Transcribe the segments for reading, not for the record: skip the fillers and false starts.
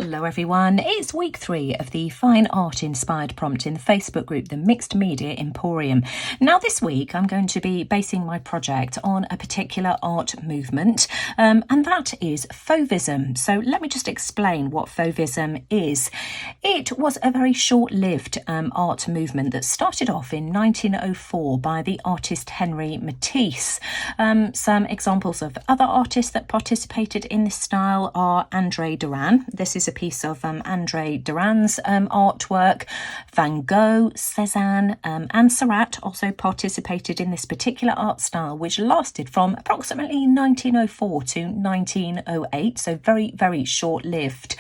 Hello everyone, it's week 3 of the Fine Art Inspired Prompt in the Facebook group, the Mixed Media Emporium. Now this week I'm going to be basing my project on a particular art movement, and that is Fauvism. So let me just explain what Fauvism is. It was a very short-lived art movement that started off in 1904 by the artist Henri Matisse. Some examples of other artists that participated in this style are André Derain. This is a piece of André Derain's artwork. Van Gogh, Cézanne and Seurat also participated in this particular art style, which lasted from approximately 1904 to 1908, so very, very short-lived.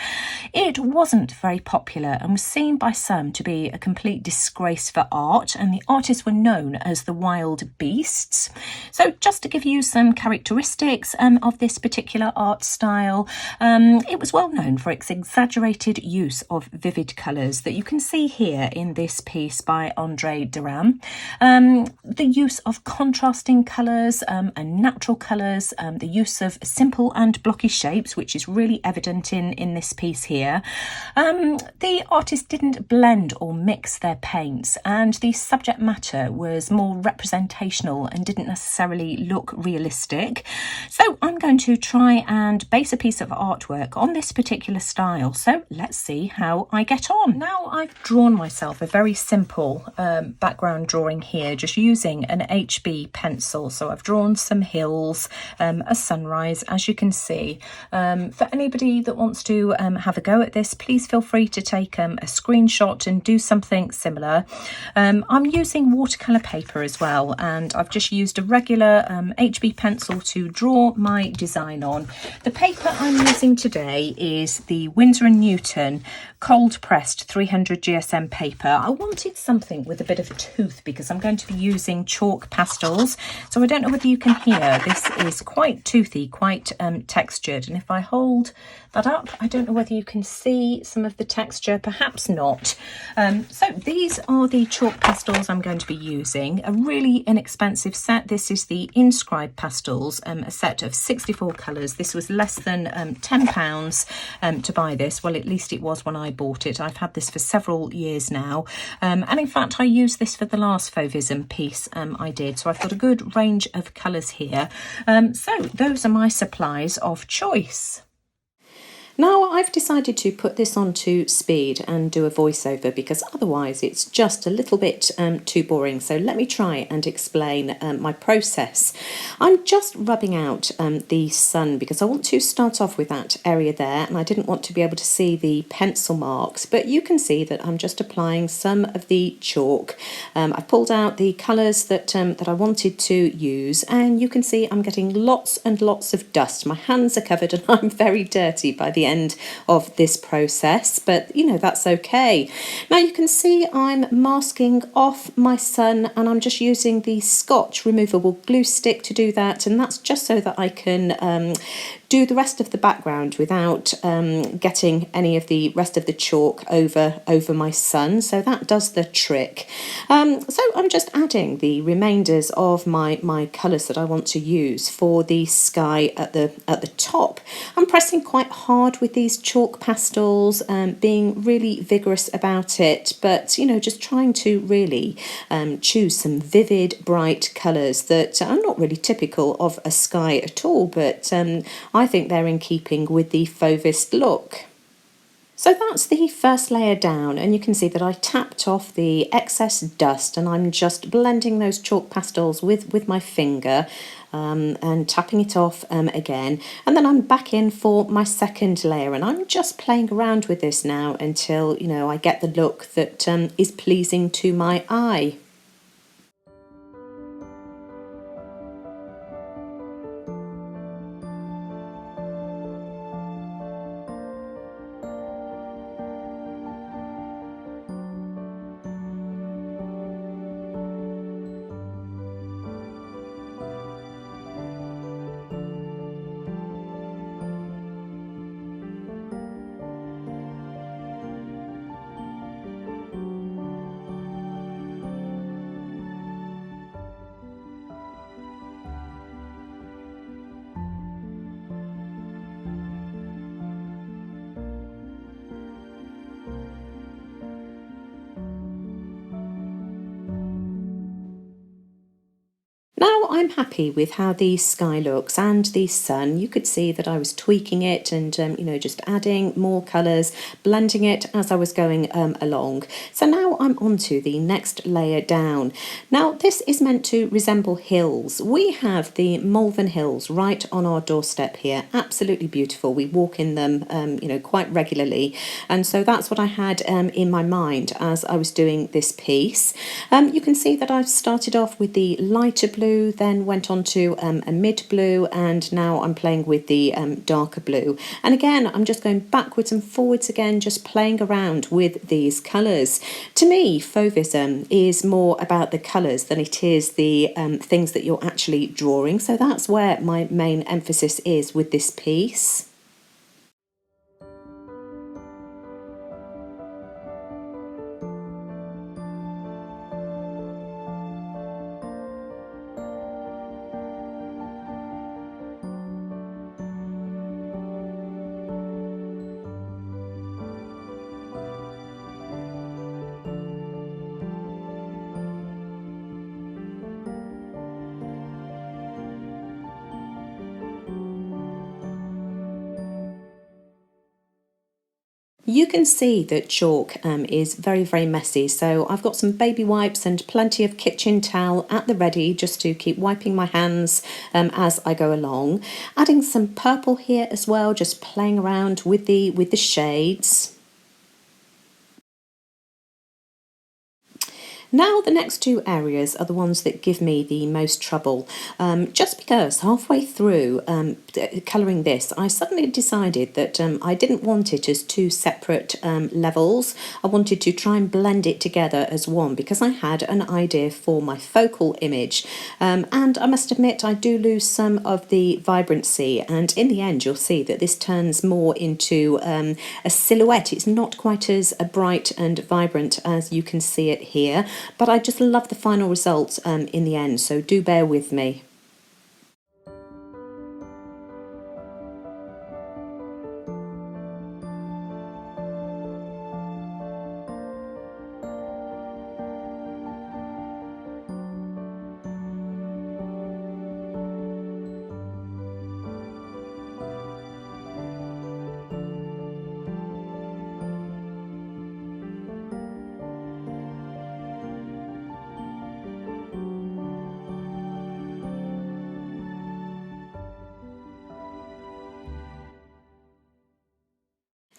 It wasn't very popular and was seen by some to be a complete disgrace for art, and the artists were known as the Wild Beasts. So just to give you some characteristics of this particular art style, it was well known for its exaggerated use of vivid colours that you can see here in this piece by André Derain. The use of contrasting colours and natural colours, the use of simple and blocky shapes, which is really evident in this piece here. The artist didn't blend or mix their paints, and the subject matter was more representational and didn't necessarily look realistic. So I'm going to try and base a piece of artwork on this particular style, so let's see how I get on. Now I've drawn myself a very simple background drawing here, just using an HB pencil. So I've drawn some hills, a sunrise, as you can see. For anybody that wants to have a go at this, please feel free to take a screenshot and do something similar. I'm using watercolour paper as well, and I've just used a regular HB pencil to draw my design on. The paper I'm using today is the Winsor & Newton cold pressed 300 GSM paper. I wanted something with a bit of tooth because I'm going to be using chalk pastels. So I don't know whether you can hear, this is quite toothy, quite textured. And if I hold that up, I don't know whether you can see some of the texture, perhaps not. So these are the chalk pastels I'm going to be using. A really inexpensive set. This is the Inscribed Pastels, a set of 64 colours. This was less than £10 to buy this. Well, at least it was when I bought it. I've had this for several years now, and in fact I used this for the last Fauvism piece I did, so I've got a good range of colours here. So those are my supplies of choice. Now I've decided to put this onto speed and do a voiceover because otherwise it's just a little bit too boring. So let me try and explain my process. I'm just rubbing out the sun because I want to start off with that area there, and I didn't want to be able to see the pencil marks, but you can see that I'm just applying some of the chalk. I've pulled out the colours that I wanted to use, and you can see I'm getting lots and lots of dust. My hands are covered and I'm very dirty by the end of this process, but you know, that's okay. Now you can see I'm masking off my sun, and I'm just using the Scotch removable glue stick to do that, and that's just so that I can do the rest of the background without getting any of the rest of the chalk over my sun. So that does the trick. So I'm just adding the remainders of my colours that I want to use for the sky at the top. I'm pressing quite hard with these chalk pastels, being really vigorous about it, but you know, just trying to really choose some vivid, bright colours that are not really typical of a sky at all, but I think they're in keeping with the Fauvist look. So that's the first layer down, and you can see that I tapped off the excess dust, and I'm just blending those chalk pastels with my finger and tapping it off again. And then I'm back in for my second layer, and I'm just playing around with this now until, you know, I get the look that is pleasing to my eye. I'm happy with how the sky looks and the sun. You could see that I was tweaking it and, just adding more colours, blending it as I was going along. So now I'm on to the next layer down. Now this is meant to resemble hills. We have the Malvern Hills right on our doorstep here. Absolutely beautiful. We walk in them, quite regularly. And so that's what I had in my mind as I was doing this piece. You can see that I've started off with the lighter blue, then went on to a mid blue, and now I'm playing with the darker blue. And again, I'm just going backwards and forwards again, just playing around with these colours. To me, Fauvism is more about the colours than it is the things that you're actually drawing. So that's where my main emphasis is with this piece. You can see that chalk is very, very messy, so I've got some baby wipes and plenty of kitchen towel at the ready just to keep wiping my hands as I go along. Adding some purple here as well, just playing around with the shades. Now the next two areas are the ones that give me the most trouble, just because halfway through colouring this I suddenly decided that I didn't want it as two separate levels. I wanted to try and blend it together as one because I had an idea for my focal image, and I must admit I do lose some of the vibrancy, and in the end you'll see that this turns more into a silhouette. It's not quite as bright and vibrant as you can see it here. But I just love the final result in the end, so do bear with me.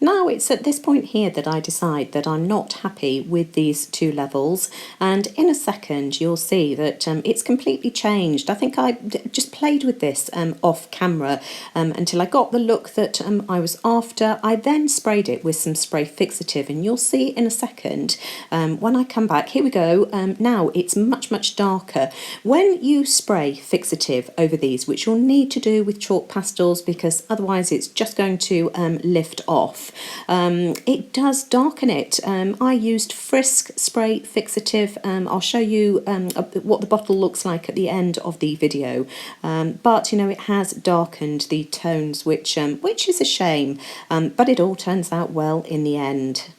Now it's at this point here that I decide that I'm not happy with these two levels, and in a second you'll see that it's completely changed. I think I just played with this off camera until I got the look that I was after. I then sprayed it with some spray fixative, and you'll see in a second when I come back. Here we go. Now it's much darker. When you spray fixative over these, which you'll need to do with chalk pastels because otherwise it's just going to lift off, it does darken it. I used Frisk spray fixative. I'll show you what the bottle looks like at the end of the video, but it has darkened the tones, which is a shame, but it all turns out well in the end.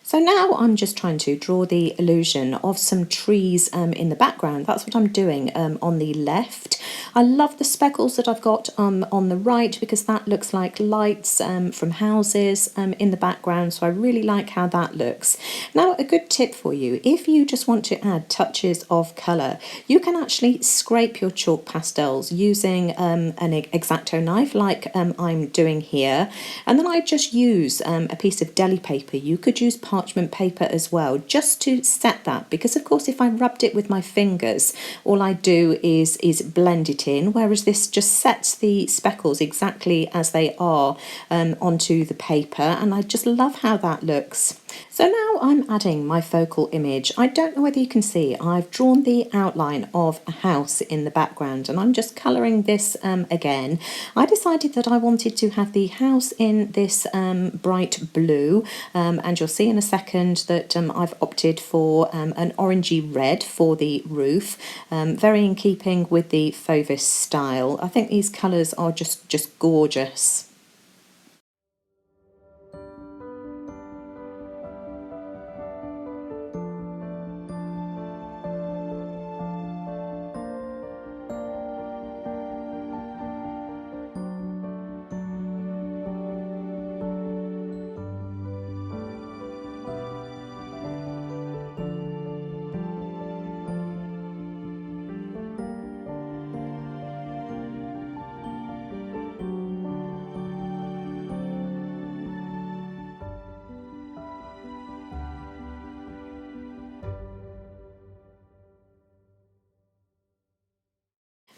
So now I'm just trying to draw the illusion of some trees in the background. That's what I'm doing on the left. I love the speckles that I've got on the right because that looks like lights from houses in the background. So I really like how that looks. Now a good tip for you, if you just want to add touches of colour, you can actually scrape your chalk pastels using an X-Acto knife like I'm doing here. And then I just use a piece of deli paper. You could use parchment paper as well, just to set that, because of course if I rubbed it with my fingers all I do is blend it in, whereas this just sets the speckles exactly as they are onto the paper, and I just love how that looks. So now I'm adding my focal image. I don't know whether you can see, I've drawn the outline of a house in the background, and I'm just colouring this again. I decided that I wanted to have the house in this bright blue, and you'll see in a second that I've opted for an orangey red for the roof, very in keeping with the Fauvism style. I think these colours are just gorgeous.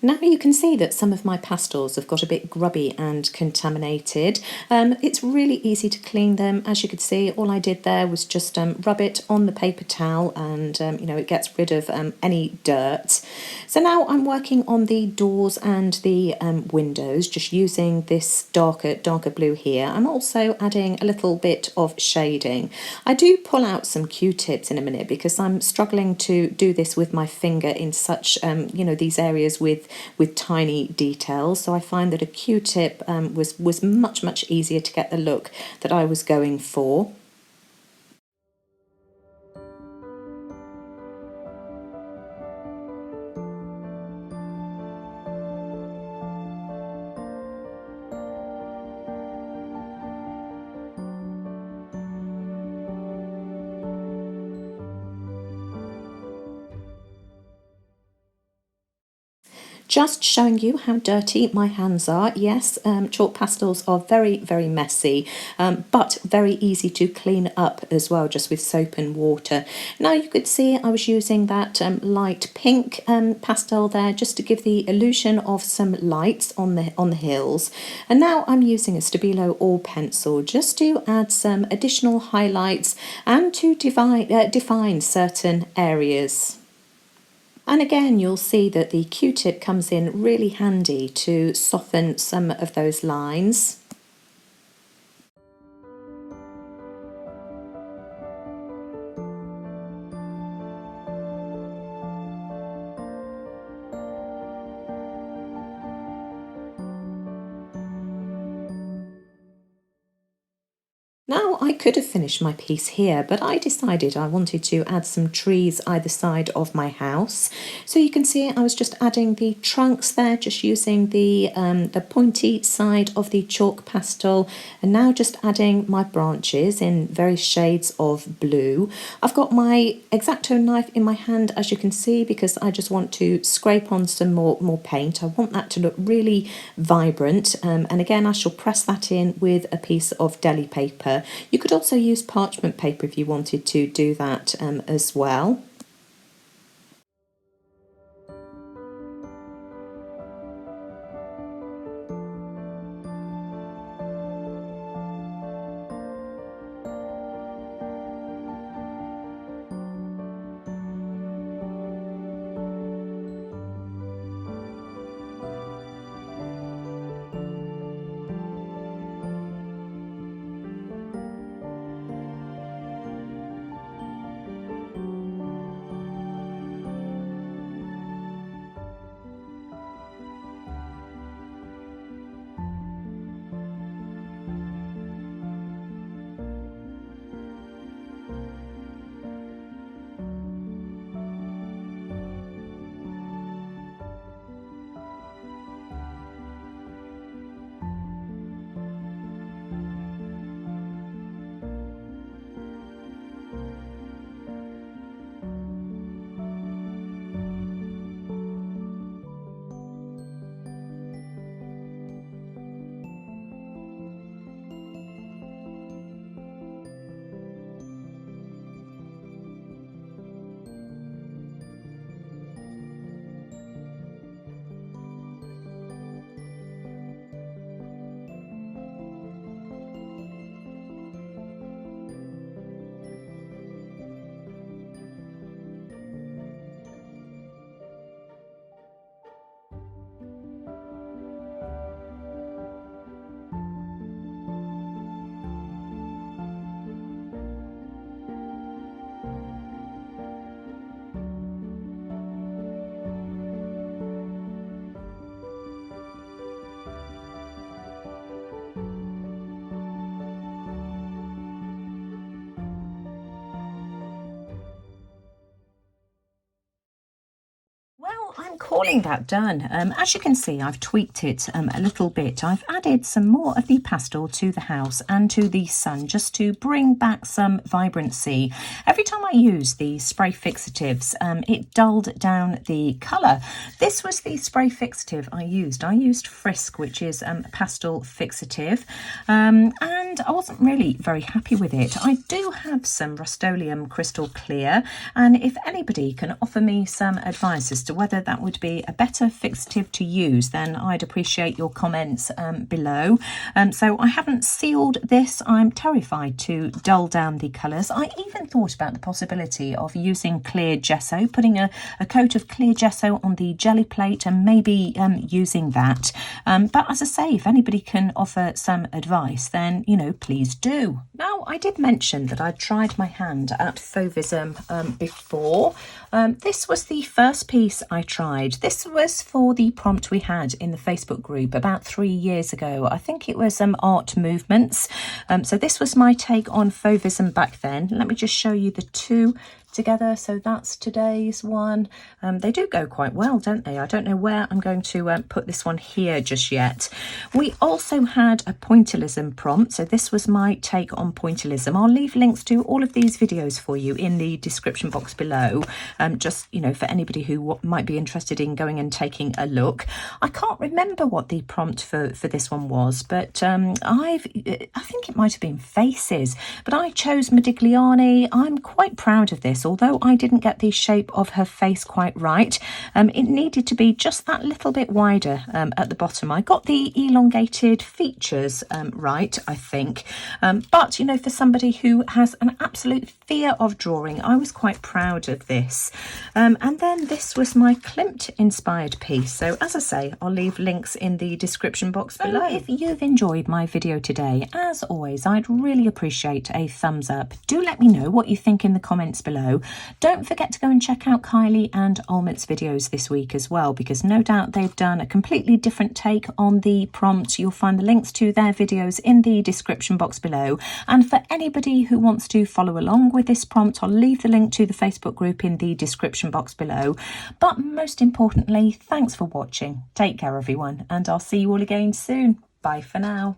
Now you can see that some of my pastels have got a bit grubby and contaminated. It's really easy to clean them. As you could see, all I did there was just rub it on the paper towel, and it gets rid of any dirt. So now I'm working on the doors and the windows, just using this darker blue here. I'm also adding a little bit of shading. I do pull out some Q-tips in a minute because I'm struggling to do this with my finger in such these areas with tiny details. So I find that a Q-tip was much easier to get the look that I was going for. Just showing you how dirty my hands are. Yes, chalk pastels are very messy, but very easy to clean up as well, just with soap and water. Now you could see I was using that light pink pastel there, just to give the illusion of some lights on the hills. And now I'm using a Stabilo All pencil just to add some additional highlights and to define certain areas. And again, you'll see that the Q-tip comes in really handy to soften some of those lines. Now I could have finished my piece here, but I decided I wanted to add some trees either side of my house. So you can see I was just adding the trunks there, just using the pointy side of the chalk pastel, and now just adding my branches in various shades of blue. I've got my X-Acto knife in my hand, as you can see, because I just want to scrape on some more paint. I want that to look really vibrant, and again I shall press that in with a piece of deli paper. You could also use parchment paper if you wanted to do that as well. Well, I'm calling that done. As you can see, I've tweaked it a little bit. I've added some more of the pastel to the house and to the sun, just to bring back some vibrancy. Every time I use the spray fixatives, it dulled down the colour. This was the spray fixative I used. I used Frisk, which is a pastel fixative, and I wasn't really very happy with it. I do have some Rust-Oleum Crystal Clear, and if anybody can offer me some advice as to whether that would be a better fixative to use, then I'd appreciate your comments below. So I haven't sealed this. I'm terrified to dull down the colours. I even thought about the possibility of using clear gesso, putting a coat of clear gesso on the jelly plate and maybe using that. But as I say, if anybody can offer some advice, then, you know, please do. Now, I did mention that I'd tried my hand at Fauvism before. This was the first piece I tried. This was for the prompt we had in the Facebook group about 3 years ago. I think it was art movements. So this was my take on Fauvism back then. Let me just show you the two together. So that's today's one. They do go quite well, don't they? I don't know where I'm going to put this one here just yet. We also had a pointillism prompt. So this was my take on pointillism. I'll leave links to all of these videos for you in the description box below. Just, you know, for anybody who might be interested in going and taking a look. I can't remember what the prompt for this one was, but I think it might have been faces, but I chose Modigliani. I'm quite proud of this. Although I didn't get the shape of her face quite right, it needed to be just that little bit wider at the bottom. I got the elongated features right, I think. But, you know, for somebody who has an absolute fear of drawing, I was quite proud of this. And then this was my Klimt inspired piece. So as I say, I'll leave links in the description box below. If you've enjoyed my video today, as always, I'd really appreciate a thumbs up. Do let me know what you think in the comments below. Don't forget to go and check out Kylie and Olmet's videos this week as well, because no doubt they've done a completely different take on the prompt. You'll find the links to their videos in the description box below. And for anybody who wants to follow along with this prompt, I'll leave the link to the Facebook group in the description box below. But most importantly, thanks for watching. Take care, everyone, and I'll see you all again soon. Bye for now.